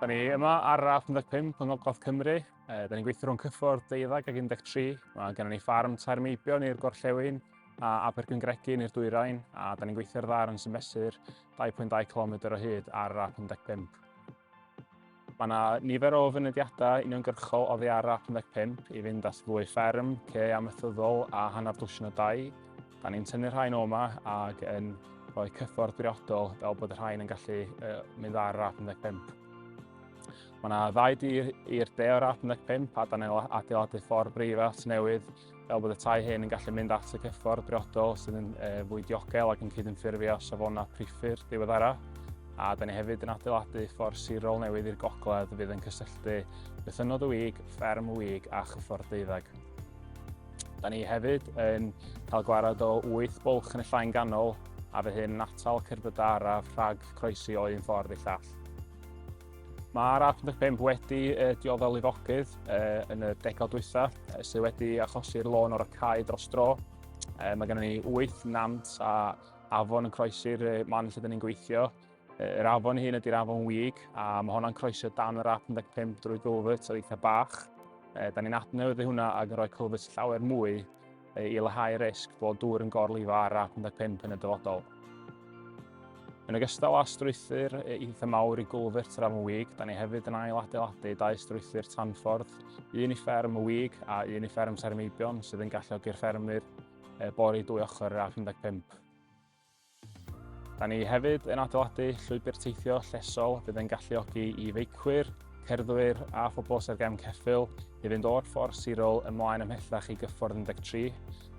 Da ni yma ar A55 yng Ngogledd Cymru. Da ni'n gweithio rhwng cyffwrdd 12 ac 13. Mae gennym ni ffarm Tair Meibion i'r Gorllewin a Abergwyngregyn i'r Dwyrain, a da ni'n gweithio'r dda'r yn sy'n 2.2 km o hyd ar A55. Mae yna nifer o fynediadau uniongyrchol oddi ar A55 i fynd at fwy fferm, ce amaethyddol a hanner dwsin o dai. Da ni'n tynnu rhain o yma ac yn rhoi cyffwrdd briodol fel bod y rhain yn gallu mynd ar A55. Mae yna 2 dir i'r Dai'r A55 a da ni'n adeiladu ffordd breifat newydd fel bod y tai hyn yn gallu mynd at y cyffwrdd briodol sydd yn fwy diogel ac yn cydymffurfio safona priffyr diweddara. A da ni hefyd yn adeiladu ffordd sirol newydd i'r gogledd fydd yn cysylltu bythynod y wig, fferm y wig a chyffwrdd 12. Da ni hefyd yn cael gwared o 8 bwlch yn y llain ganol a fydd hyn yn atal cerbydau araf rhag croesi o un ffordd i llall. Mae'r A55 wedi dioddol lifogydd yn y degawd dwytha sydd wedi achosi'r lôn o'r cae dros dro. Mae gennym ni 8 nant a afon yn croesi'r man lle da ni'n gweithio. Yr afon hyn ydy'r afon wig a mae hwnna'n croesio dan yr A55 drwy gulvert o eitha bach. Da ni'n adnewyddu hwnna ac yn rhoi culvert llawer mwy i leihau risg bod dŵr yn gorlifo ar A55 yn y dyfodol. Yn ogystal â strwythur eitha mawr i gulvert yr afon wig, da ni hefyd yn ailadeiladu 2 strwythur tanffordd, un i fferm y wig a un i fferm Tair Meibion sydd yn galluogi'r ffermwyr bori 2 ochr yr A55. Da ni hefyd yn adeiladu llwybr teithio llesol fydd yn galluogi i feicwyr, cerddwyr a phobl sydd ar gefn ceffyl i fynd o'r ffordd sirol ymlaen ymhellach i gyffwrdd 13.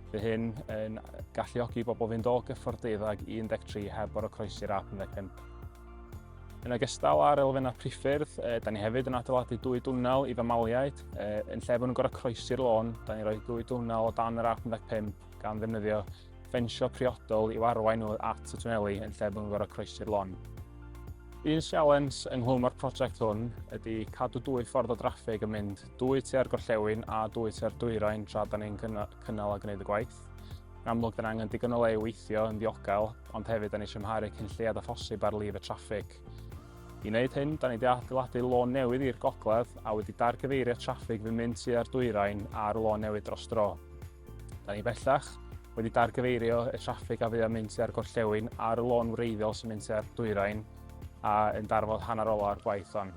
Bydd hyn yn galluogi bobl fynd o gyffwrdd 12 i 13 heb o'r croesi'r A55. Yn ogystal â'r elfennau priffyrdd, da ni hefyd yn adeiladu 2 dwnnel i famaliaid. Yn lle bod nhw'n gorfod croesi'r lôn, da ni'n rhoi 2 dwnnel o dan yr A55 gan ddefnyddio ffensio priodol i warwain nhw at y twneli yn lle bod nhw'n gorfod croesi'r lôn. Un sialens ynghlwm o'r prosiect hwn ydy cadw 2 ffordd o draffig yn mynd 2 tua'r Gorllewin a 2 tua'r Dwyrain tra da ni'n cynnal a gwneud y gwaith. Yn amlwg, da ni angen digon o le i weithio yn ddiogel, ond hefyd da ni eisiau ymharu cynlleiad a phosib ar lif y traffig. I wneud hyn, da ni wedi adeiladu lôn newydd i'r gogledd a wedi dargyfeirio traffig fy'n mynd tua'r Dwyrain a'r lôn newydd dros dro. Da ni bellach wedi dargyfeirio y traffig a fydd yn mynd tua'r Gorllewin a'r lôn wreiddiol sy'n mynd tua'r Dwyrain a yn darfod hanner ola'r gwaith hon.